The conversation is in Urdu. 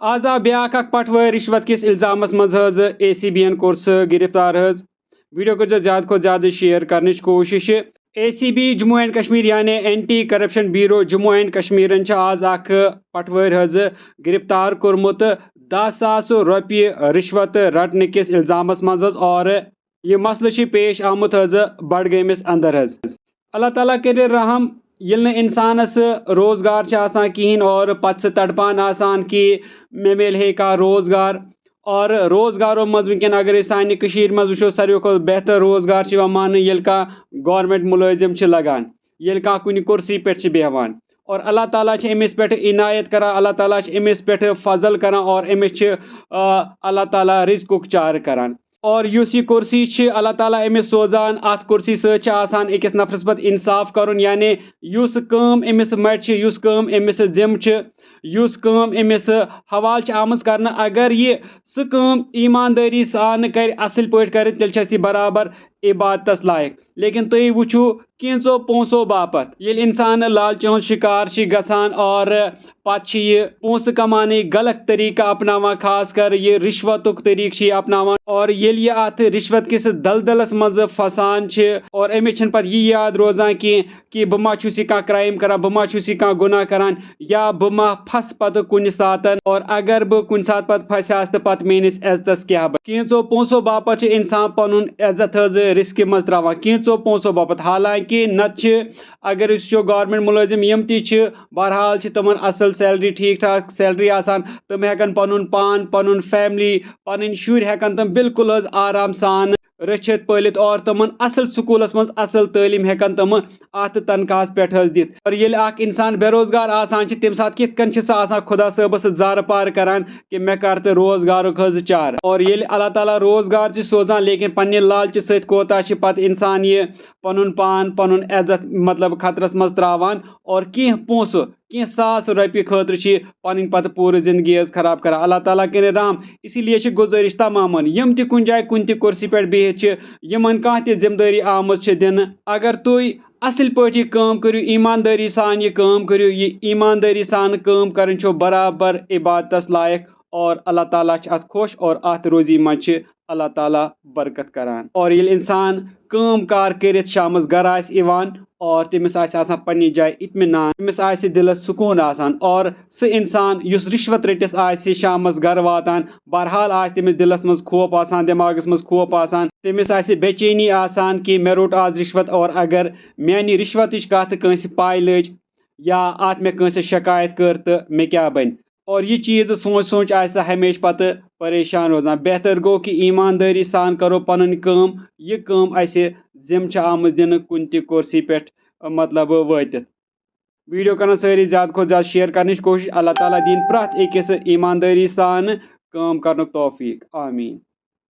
آز آو بیاکھ اکھ پٹوٲرۍ رشوت کس الزامس مز حظ ACB ین کوٚر سُہ گرفتار حظ ویڈیو کٔرزیٚو زیادٕ کھۄتہٕ زیادٕ شیئر کرنٕچ کوٗشش ACB جموں اینڈ کشمیر یعنی anti corruption bureau Jammu and کشمیرن چھُ آز اکھ پٹوٲرۍ حظ گرفتار کوٚرمُت 10,000 رۄپیہِ رشوت رٹنہٕ کس الزامس منٛز حظ اور یہ مسلہٕ چھُ پیش آمُت حظ بڈگٲمِس اندر حظ اللہ تعالیٰ کٔرِ رحم ییٚلہِ نہٕ اِنسانس روزگار چھُ آسان کِہیٖنۍ اور پتہٕ سُہ تڑپان آسان کہ مےٚ میلہِ ہے کانٛہہ روزگار اور روزگارو منٛز وٕنکیٚن اگر أسۍ سانہِ کٔشیٖرِ منٛز وٕچھو ساروی کھۄتہٕ بہتر روزگار چھُ یِوان ماننہٕ ییٚلہِ کانٛہہ گورمنٹ مُلٲزِم چھُ لگان ییٚلہِ کانٛہہ کُنہِ کُرسی پٮ۪ٹھ چھُ بیٚہوان اور اللہ تعالیٰ چھُ أمِس پٮ۪ٹھ عنایت کران اللہ تعالیٰ چھُ أمِس پٮ۪ٹھ فضل کران اور أمِس چھُ اللہ تعالیٰ رزقُک چارٕ کران اور یُس یہِ کُرسی چھِ اللہ تعالیٰ أمِس سوزان اَتھ کُرسی سۭتۍ چھُ آسان أکِس نفرس پتہٕ انصاف کرُن یعنی یُس کٲم أمِس مَرِ چھِ یُس کٲم أمِس ذِمہٕ چھِ یُس کٲم أمِس حوالہٕ چھِ آمٕژ کرنہٕ اگر یہِ سُہ کٲم ایٖماندٲری سان کرِ اصٕل پٲٹھۍ کرِ تیٚلہِ چھَس یہِ برابر عبادتس لایق لیکن تُہۍ وٕچھِو کینٛژو پونٛسو باپتھ ییٚلہِ اِنسان لالچہِ ہُنٛد شِکار چھِ گژھان اور پتہٕ چھِ یہِ پونٛسہٕ کماونٕکۍ غلط طٔریٖقہٕ اپناوان خاص کر یہِ رِشوتُک طٔریٖقہٕ چھِ یہِ اپناوان اور ییٚلہِ یہِ اتھ رِشوت کِس دلدلس منٛز پھسان چھِ اور أمِس چھِنہٕ پتہٕ یہِ یاد روزان کینٛہہ کہ بہٕ ما چھُس یہِ کانٛہہ کرایِم کران بہٕ ما چھُس یہِ کانٛہہ گُناہ کران یا بہٕ ما پھسہٕ پتہٕ کُنہِ ساتہٕ اور اگر بہٕ کُنہِ ساتہٕ پتہٕ پھسیٛاس تہٕ پتہٕ میٲنِس عزتس کیٛاہ بنہِ کینٛژو پونٛسو باپتھ چھُ انسان پنُن عزت حظ رِسکہِ منٛز تراوان کینٛژو پونٛسو باپتھ حالانکہِ نتہٕ چھِ اگر أسۍ وٕچھو گورمنٹ مُلٲزِم یِم تہِ چھِ بہرحال چھِ تِمن اصل سیلری ٹھیٖک ٹھاک سیلری آسان تِم ہٮ۪کن پنُن پان پنُن فیملی پنٕنۍ شُرۍ ہٮ۪کن تِم بالکُل حظ آرام سان رٔچھِتھ پٲلِتھ اور تِمن اصل سکوٗلس منٛز اصل تعلیٖم ہٮ۪کن تِم اتھ تنخواہس پٮ۪ٹھ حظ دِتھ اور ییٚلہِ اکھ انسان بے روزگار آسان چھِ تمہِ ساتہٕ کِتھ کٔنۍ چھِ سُہ آسان خۄدا صٲبس زارٕ پار کران کہ مےٚ کر تہٕ روزگارُک حظ چارٕ اور ییٚلہِ اللہ تعالیٰ روزگار چھِ سوزان لیکن پننہِ لالچہِ سۭتۍ کوتاہ چھِ پتہٕ انسان یہِ پنُن پان پنُن عزت مطلب خطرس منٛز تراوان اور کینٛہہ پونٛسہٕ کینٛہہ ساس رۄپیہِ خٲطرٕ چھِ پنٕنۍ پتہٕ پوٗرٕ زندگی حظ خراب کران اللہ تعالیٰ کٔرِنۍ رحم اسی لیے چھِ گُزٲرِش تمامن یِم تہِ کُنہِ جایہِ کُنہِ تہِ کُرسی پٮ۪ٹھ بِہِتھ چھِ یِمن کانٛہہ تہِ ذمہٕ دٲری آمٕژ چھِ دِنہٕ اگر تُہۍ اصل پٲٹھۍ یہِ کٲم کٔرِو ایٖماندٲری سان یہِ کٲم کٔرِو یہِ ایٖماندٲری سان کٲم کرٕنۍ چھو برابر عبادتس لایق اور اللہ تعالیٰ چھِ اتھ خۄش اور اتھ روزی منٛز چھِ اللہ تعالیٰ برکت کران اور ییٚلہِ انسان کٲم کار کٔرِتھ شامس گرٕ آسہِ یِوان اور تٔمِس آسہِ آسان پننہِ جایہِ اطمینان تٔمِس آسہِ دِلس سکوٗن آسان اور سُہ انسان یُس رِشوت رٔٹِتھ آسہِ شامس گرٕ واتان بہرحال آسہِ تٔمِس دِلس منٛز خوف آسان دٮ۪ماغس منٛز خوف آسان تٔمِس آسہِ بے چینی آسان کہ مےٚ روٚٹ آز رِشوت اور اگر میانہِ رِشوتٕچ کتھ کٲنٛسہِ پاے لٔج یا اتھ مےٚ کٲنٛسہِ شکایت کٔر تہٕ مےٚ کیٛاہ بنہِ اور یہِ چیٖز سونٛچ سونٛچ آسہِ سۄ ہمیشہٕ پتہٕ پریشان روزان بہتر گوٚو کہ ایٖماندٲری سان کرو پنٕنۍ کٲم یہِ کٲم اسہِ ذِمہٕ چھِ آمٕژ دِنہٕ کُنہِ تہِ کُرسی پٮ۪ٹھ مطلب وٲتِتھ ویڈیو کرن سٲری زیادٕ کھۄتہٕ زیادٕ شیئر کرنٕچ کوٗشش اللہ تعالیٰ دِنۍ پرٛٮ۪تھ أکِس ایٖماندٲری سان کٲم کرنُک توفیٖق آمیٖن